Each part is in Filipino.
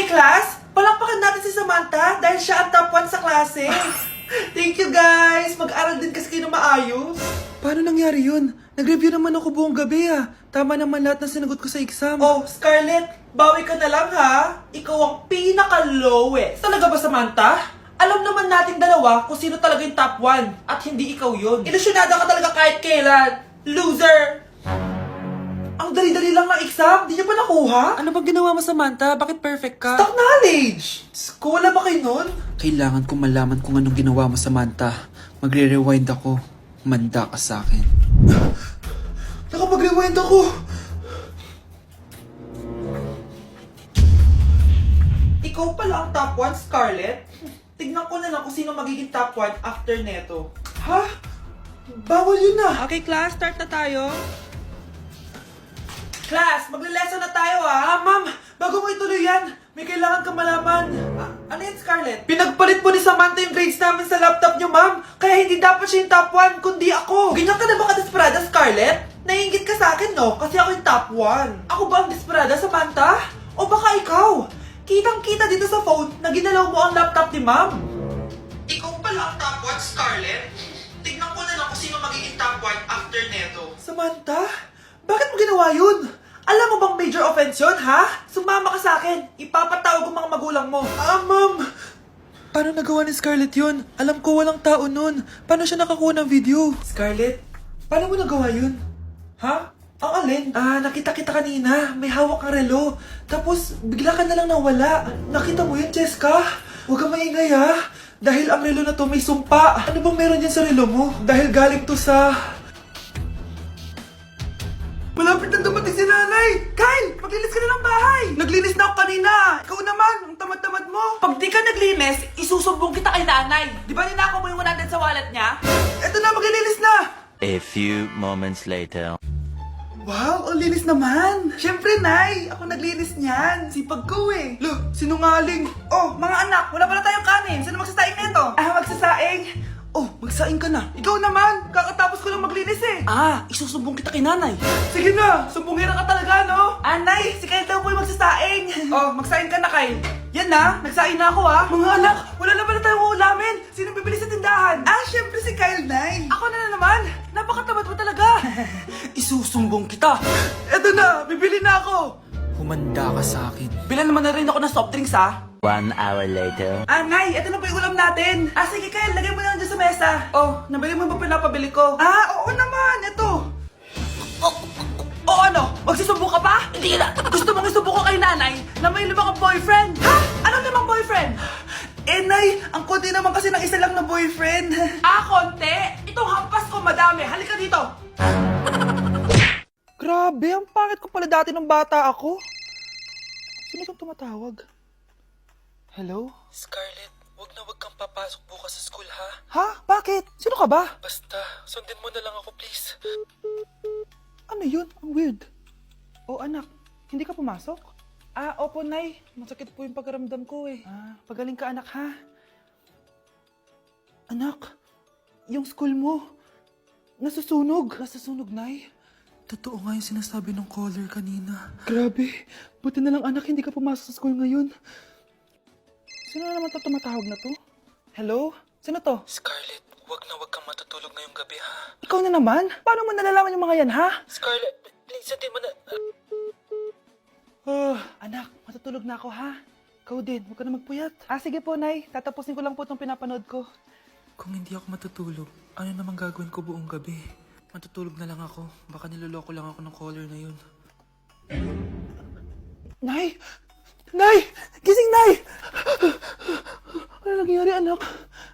class, palakpakan natin si Samantha dahil siya ang top 1 sa klase. Thank you guys! Mag-aral din kasi kayo na maayos. Paano nangyari yun? Nag-review naman ako buong gabi ah. Tama naman lahat ng sinagot ko sa exam. Oh, Scarlett, bawi ka na lang ha. Ikaw ang pinaka-lowest. Talaga ba, Samantha? Alam naman nating dalawa kung sino talaga yung top 1 at hindi ikaw yun. Ilusyonada ka talaga kahit kailan. Loser! Ang dali-dali lang ng exam, di niya pa nakuha? Ano bang ginawa mo, Samantha? Bakit perfect ka? Stock knowledge! Wala ba kayo nun? Kailangan kong malaman kung anong ginawa mo, Samantha. Magre-rewind ako. Manda ka sa akin. Nakapag-rewind ako! Ikaw pala ang top 1, Scarlett? Tignan ko na lang kung sino magiging top 1 after neto. Ha? Bawal yun na! Okay, class, start na tayo. Class, magle-lesson na tayo ah! Ma'am, bago mo ituloy yan, may kailangan kang malaman. Ano yan, Scarlett? Pinagpalit po ni Samantha yung grades namin sa laptop niyo, ma'am. Kaya hindi dapat siya yung top 1, kundi ako. Ganyan ka na ba ka-desperada, Scarlett? Naiingit ka sa akin, no? Kasi ako yung top 1. Ako ba ang desperada, Samantha? O baka ikaw? Kitang-kita dito sa phone na ginalaw mo ang laptop ni ma'am. Ikaw pala ang top 1, Scarlett? Tignan ko na lang kung sino magiging top 1 after neto. Samantha? Bakit mo ginawa yun? Alam mo bang major offense yun, ha? Sumama ka sa akin. Ipapatawag ang mga magulang mo. Ma'am! Paano nagawa ni Scarlett yun? Alam ko walang tao nun. Paano siya nakakuha ng video? Scarlett, paano mo nagawa yun? Ha? Ang alin? Nakita kita kanina. May hawak kang relo. Tapos, bigla ka na lang nawala. Nakita mo yun, Cheska? Huwag kang maingay, ha? Dahil ang relo na to may sumpa. Ano bang meron yan sa relo mo? Dahil galing to sa... Malapit na dumating si nanay! Kyle! Maglinis ka na ng bahay! Naglinis na ako kanina! Ikaw naman! Ang tamad-tamad mo! Pag di ka naglinis, isusumbong kita kay nanay! Di ba ninakaw mo yung 100 sa wallet niya? Eto na! Maglinis na! A few moments later. Wow! Ang linis naman! Siyempre, Nay! Ako naglinis niyan! Sipag ko eh! Look! Sinungaling! Oh! Mga anak! Wala pala tayong kanin! Sino magsasaing nito? Magsasaing! Oh! Magsaing ka na! Ikaw naman! Kakatapos ko lang maglinis eh! Isusumbong kita kay nanay! Sige na! Sumbongera ka talaga, no? Nay! Si Kyle daw po yung magsasaing! Oh! Magsaing ka na, Kyle! Yan na! Nagsaing na ako Mga anak! Wala na pala tayong ulamin! Sino bibili sa tindahan? Siyempre si Kyle, Nay! Ako na naman! Napakatamad mo talaga! Isusumbong kita! Eto na! Bibili na ako! Humanda ka sa akin. Bilan naman na rin ako ng soft drinks, 1 hour later. Nay! Eto na po yung ulam natin! Sige, Kyle! Lagay mo na lang dyan sa mesa! Oh! Nabili mo ba pinapabili ko? Oo naman! Eto! Ano? Magsusumbong ka pa? Hindi na! Gusto mong isumbong ko kay nanay na may 5 kang boyfriend? Ha? Anong 5 boyfriend? Nay! Ang konti naman kasi ng isa lang na boyfriend. Konti? Itong hampas ko madami. Halika dito! Grabe, ang pangit ko pala dati ng bata ako. Sino itong tumatawag? Hello? Scarlett, wag kang papasok bukas sa school, ha? Ha? Bakit? Sino ka ba? Basta, sundin mo na lang ako, please. Ano yun? Ang weird. Anak, hindi ka pumasok? Opo, Nay. Masakit po yung pagkaramdam ko eh. Pagaling ka, anak, ha? Anak, yung school mo, nasusunog. Nasusunog, Nay? Totoo nga yung sinasabi ng caller kanina. Grabe. Buti na lang, anak, hindi ka pumasok sa school ngayon. Sino na naman tumatawag na to? Hello? Sino to? Scarlett, wag kang matutulog ngayong gabi, ha? Ikaw na naman? Paano mo nalalaman yung mga yan, ha? Scarlett, please, hindi mo na... anak, matutulog na ako, ha? Ikaw din, huwag ka na magpuyat. Sige po, Nay. Tatapusin ko lang po itong pinapanood ko. Kung hindi ako matutulog, ano namang gagawin ko buong gabi? Matutulog na lang ako. Baka niloloko lang ako ng caller na yun. Nay! Nay! Gising, Nay! Ano nangyari, anak?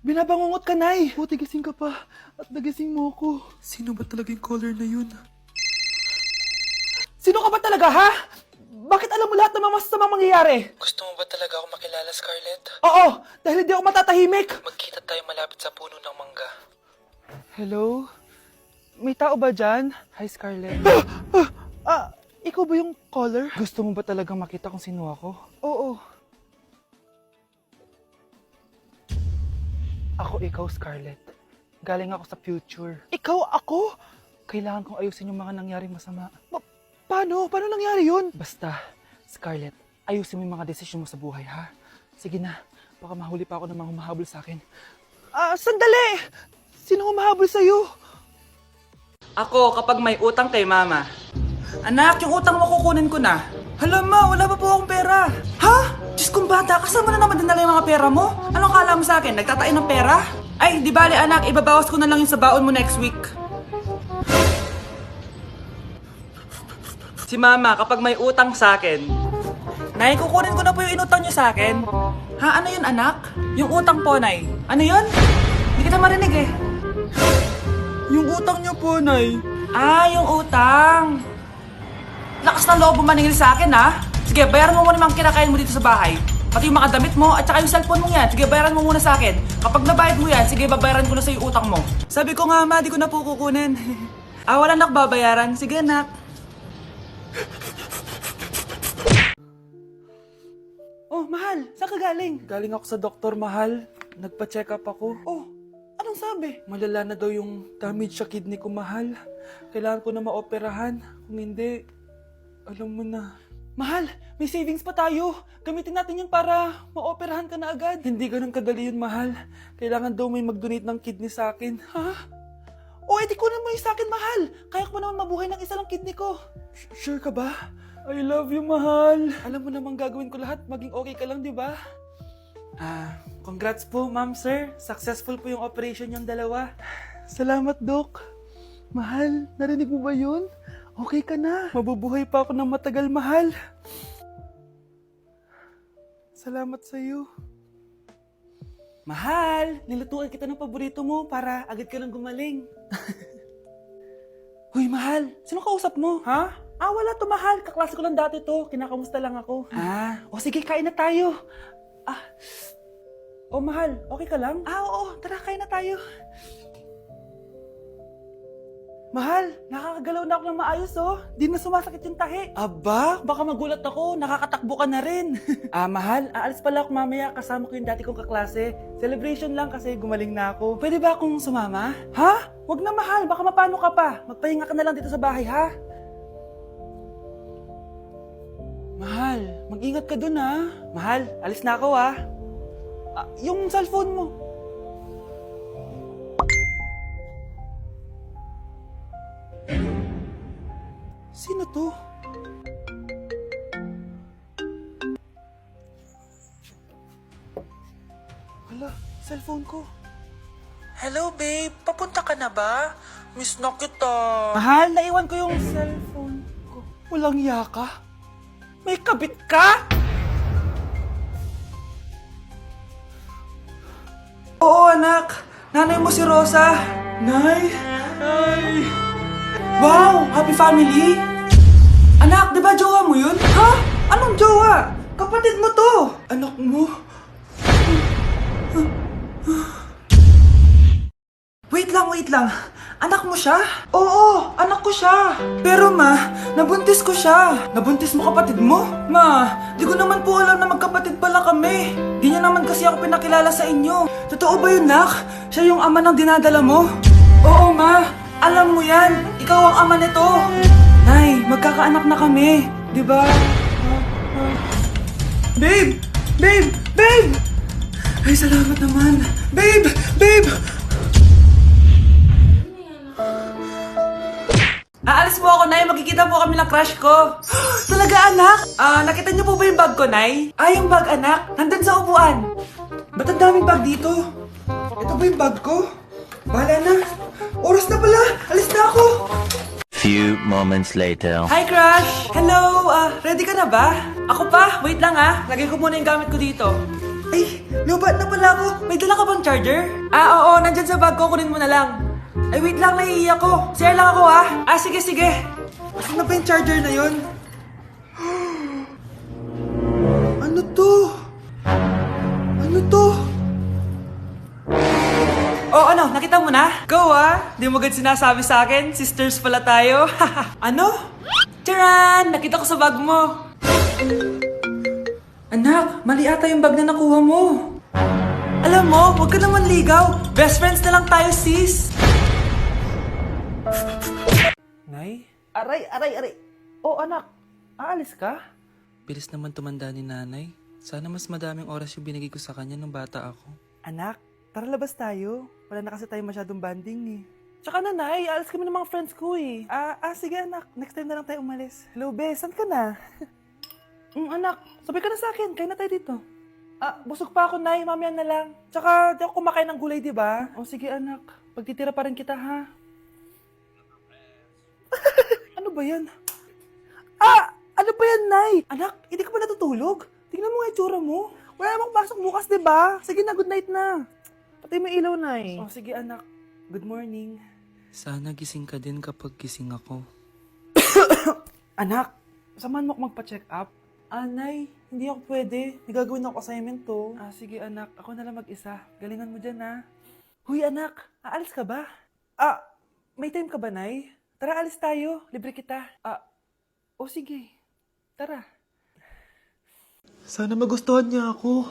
Binabangungot ka, Nay! Buti gising ka pa. At nagising mo ako. Sino ba talaga yung caller na yun? Sino ka ba talaga, ha? Bakit alam mo lahat ng mga masasamang mangyayari? Gusto mo ba talaga ako makilala, Scarlett? Oo! Dahil hindi ako matatahimik! Magkita tayo malapit sa puno ng mangga. Hello? May tao ba dyan? Hi, Scarlett. Ikaw ba yung caller? Gusto mo ba talagang makita kung sino ako? Oo. Ako ikaw, Scarlett. Galing ako sa future. Ikaw ako? Kailangan kong ayusin yung mga nangyaring masama. Paano? Paano nangyari yun? Basta, Scarlett, ayusin mo yung mga desisyon mo sa buhay, ha? Sige na, baka mahuli pa ako ng mga humahabol sa akin. Sandali! Sino humahabol sa'yo? Ako, kapag may utang kay mama. Anak, yung utang mo kukunin ko na. Hala ma, wala pa po akong pera. Ha? Diyos kong bata, kasama na naman dinala yung mga pera mo? Anong kala mo sa akin? Nagtatain ng pera? Ay, di bale anak, ibabawas ko na lang yung sa baon mo next week. Si mama, kapag may utang sa akin, Nay, kukunin ko na po yung inutang niyo sa akin. Ha, ano yun anak? Yung utang po, Nay. Ano yun? Hindi kita marinig eh. Yung utang niyo po, Nay. Ah, yung utang. Lakas ng loob mo maningil sa akin, ha? Sige, bayaran mo muna yung mga kinakain mo dito sa bahay. Pati yung mga damit mo at saka yung cellphone mo yan. Sige, bayaran mo muna sa akin. Kapag nabayad mo yan, sige, babayaran ko na sa yung utang mo. Sabi ko nga, ma, di ko na po kukunin. Wala nak babayaran. Sige, nak. Oh, mahal, saan ka galing? Galing ako sa doktor, mahal. Nagpa-check up ako. Oh, anong sabi? Malala na daw yung damage sa kidney ko, mahal. Kailangan ko na maoperahan. Kung hindi, alam mo na. Mahal, may savings pa tayo. Gamitin natin yun para maoperahan ka na agad. Hindi ganun kadali yun, mahal. Kailangan daw may mag-donate ng kidney sa akin. Ha? O, edi kunin mo yung sa akin, mahal. Kaya ko naman mabuhay ng isa lang kidney ko. Sure ka ba? I love you, mahal. Alam mo namang gagawin ko lahat. Maging okay ka lang, di ba? Congrats po, ma'am, sir. Successful po yung operation yung dalawa. Salamat, Doc. Mahal, narinig mo ba yun? Okay ka na. Mabubuhay pa ako ng matagal, mahal. Salamat sa'yo. Mahal, nilutuan kita ng paborito mo para agad ka nang gumaling. Huy, mahal, sino kausap mo? Ha? Wala to, mahal. Kaklase ko lang dati to. Kinakamusta lang ako. Sige, kain na tayo. Mahal, okay ka lang? Oo, tara, kain na tayo. Mahal, nakakagalaw na ako ng maayos, oh. Di na sumasakit yung tahi. Aba, baka magulat ako. Nakakatakbo ka na rin. Mahal, aalis pala ako mamaya. Kasama ko yung dati kong kaklase. Celebration lang kasi gumaling na ako. Pwede ba akong sumama? Ha? Wag na, mahal. Baka mapano ka pa. Magpahinga ka na lang dito sa bahay, ha? Mahal, mag-ingat ka dun, ha? Mahal, alis na ako, ha? Yung cellphone mo. Sino to? Hala, cellphone ko. Hello, babe. Papunta ka na ba? Miss na kita. Mahal, naiwan ko yung cellphone ko. Walang iya ka? May kabit ka? Oo, anak. Nanay mo si Rosa. Nay. Nay. Wow! Happy family! Anak, di ba jowa mo yun? Ha? Anong jowa? Kapatid mo to! Anak mo? Wait lang. Anak mo siya? Oo, anak ko siya. Pero ma, nabuntis ko siya. Nabuntis mo kapatid mo? Ma, di ko naman po alam na magkapatid pala kami. Di niya naman kasi ako pinakilala sa inyo. Totoo ba yun, nak? Siya yung ama ng dinadala mo? Oo, ma. Alam mo yan, ikaw ang ama nito. Nay, magkakaanak na kami, di ba? Babe! Ay, salamat naman. Babe! Aalis mo ako, Nay. Magkikita po kami ng crush ko. Talaga, anak? Nakita niyo po ba yung bag ko, Nay? Yung bag, anak. Nandun sa upuan. Ba't ang daming bag dito? Ito ba yung bag ko? Bahala na. Oras na pala. Alis na ako. Few moments later. Hi, crush! Hello! Ready ka na ba? Ako pa? Wait lang, lagay ko muna yung gamit ko dito. Ay, lubat na pala ako. May dala ka bang charger? Oo. Nandyan sa bag ko. Kunin mo na lang. Ay, wait lang. Naiiyak ko. Share lang ako, Sige. Asan na ba yung charger na yun? Ano to? Nakita mo na? Go, Di mo agad sinasabi sa akin. Sisters pala tayo. Ano? Charan! Nakita ko sa bag mo. Anak, mali ata yung bag na nakuha mo. Alam mo, huwag ka naman ligaw. Best friends na lang tayo, sis. Nay? Aray. Oh, anak. Aalis ka? bilis naman tumanda ni nanay. Sana mas madaming oras yung binigay ko sa kanya nung bata ako. Anak, tara labas tayo. Wala na kasi tayo masyadong banding eh. Tsaka nanay, alas kami ng mga friends ko eh. Sige anak, next time na lang tayo umalis. Hello, be, saan ka na? Anak, sabay ka na sa akin, kain na tayo dito. Busog pa ako, nay, mamaya na lang. Tsaka, di ako kumakain ng gulay, di ba? O sige anak, pagtitira pa rin kita, ha? Ano ba yan? Ano ba yan, nay? Anak, hindi ka ba natutulog? Tingnan mo nga itsura mo. Wala namang pasok bukas, di ba? Sige na, good night na. Patay mo ilaw, nay. O sige anak, good morning. Sana gising ka din kapag gising ako. Anak, samahan mo ako magpa-check up. Nay, hindi ako pwede. May gagawin ako assignment to. Sige anak, ako na lang mag-isa. Galingan mo dyan, ha? Huy anak, aalis ka ba? May time ka ba, nay? Tara, alis tayo. Libre kita. Sige. Tara. Sana magustuhan niya ako.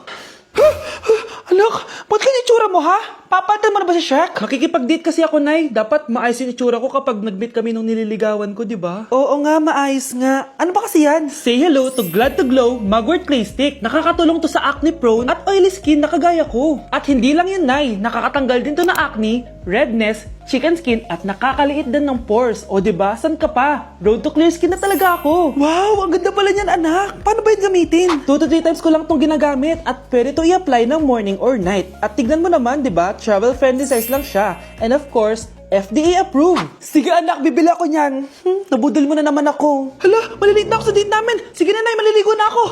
Anak, ba't ganyan itsura mo, ha? Papalitan mo na ba si Shrek? Makikipag-date kasi ako, nay. Dapat maayos yung itsura ko kapag nag-meet kami nung nililigawan ko, di ba? Oo nga, maayos nga. Ano ba kasi yan? Say hello to Glad to Glow Mugwort Clay Stick. Nakakatulong to sa acne prone at oily skin na kagaya ko. At hindi lang yun, nay. Nakakatanggal din to na acne, redness, chicken skin at nakakaliit din ng pores. O di ba? San ka pa? Road to clear skin na talaga ako. Wow, ang ganda pala niyan, anak. Paano ba yun gamitin? 2 to 3 times ko lang tong ginagamit at pwede to i-apply ng morning or night. At tignan mo naman, di ba? Travel friendly size lang siya. And of course, FDA approved. Sige anak, bibili ako niyan. Nabudol mo na naman ako. Hala, malilate na ako sa date namin. Sige na, nay, maliligo na ako.